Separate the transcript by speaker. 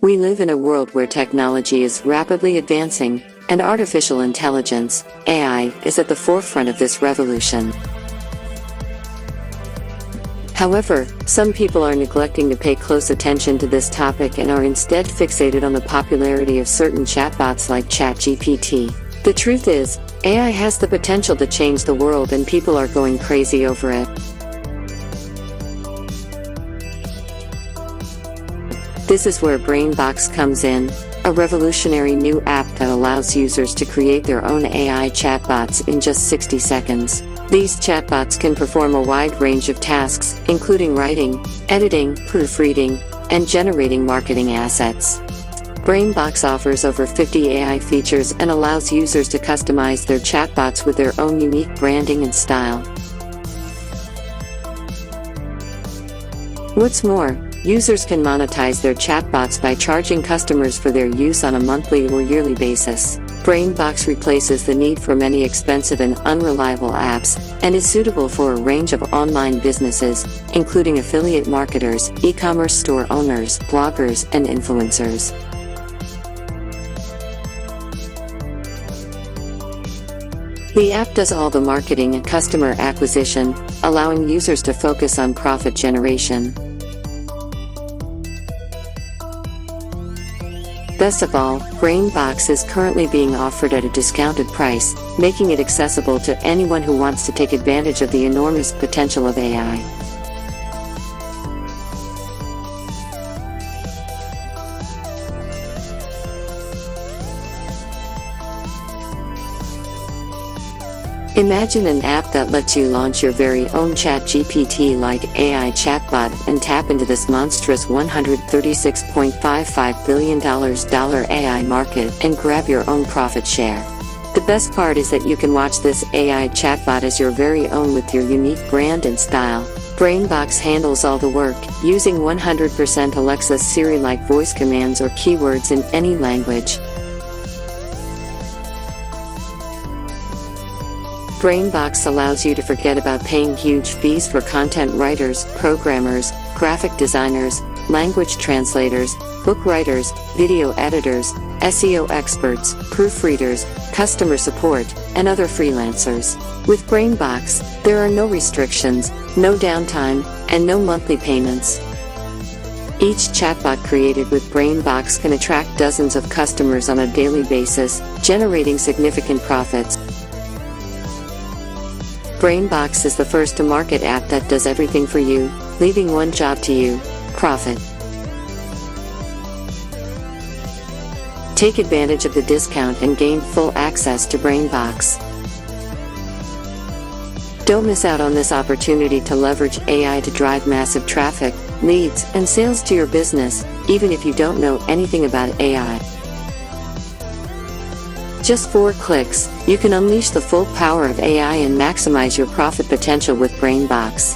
Speaker 1: We live in a world where technology is rapidly advancing, and artificial intelligence, AI, is at the forefront of this revolution. However, some people are neglecting to pay close attention to this topic and are instead fixated on the popularity of certain chatbots like ChatGPT. The truth is, AI has the potential to change the world and people are going crazy over it. This is where BrainBox comes in, a revolutionary new app that allows users to create their own AI chatbots in just 60 seconds. These chatbots can perform a wide range of tasks, including writing, editing, proofreading, and generating marketing assets. BrainBox offers over 50 AI features and allows users to customize their chatbots with their own unique branding and style. What's more, users can monetize their chatbots by charging customers for their use on a monthly or yearly basis. BrainBox replaces the need for many expensive and unreliable apps, and is suitable for a range of online businesses, including affiliate marketers, e-commerce store owners, bloggers, and influencers. The app does all the marketing and customer acquisition, allowing users to focus on profit generation. Best of all, BrainBox is currently being offered at a discounted price, making it accessible to anyone who wants to take advantage of the enormous potential of AI. Imagine an app that lets you launch your very own ChatGPT-like AI chatbot and tap into this monstrous $136.55 billion AI market and grab your own profit share. The best part is that you can watch this AI chatbot as your very own with your unique brand and style. BrainBox handles all the work, using 100% Alexa Siri-like voice commands or keywords in any language. BrainBox allows you to forget about paying huge fees for content writers, programmers, graphic designers, language translators, book writers, video editors, SEO experts, proofreaders, customer support, and other freelancers. With BrainBox, there are no restrictions, no downtime, and no monthly payments. Each chatbot created with BrainBox can attract dozens of customers on a daily basis, generating significant profits. BrainBox is the first-to-market app that does everything for you, leaving one job to you: profit. Take advantage of the discount and gain full access to BrainBox. Don't miss out on this opportunity to leverage AI to drive massive traffic, leads, and sales to your business, even if you don't know anything about AI. Just 4 clicks, you can unleash the full power of AI and maximize your profit potential with BrainBox.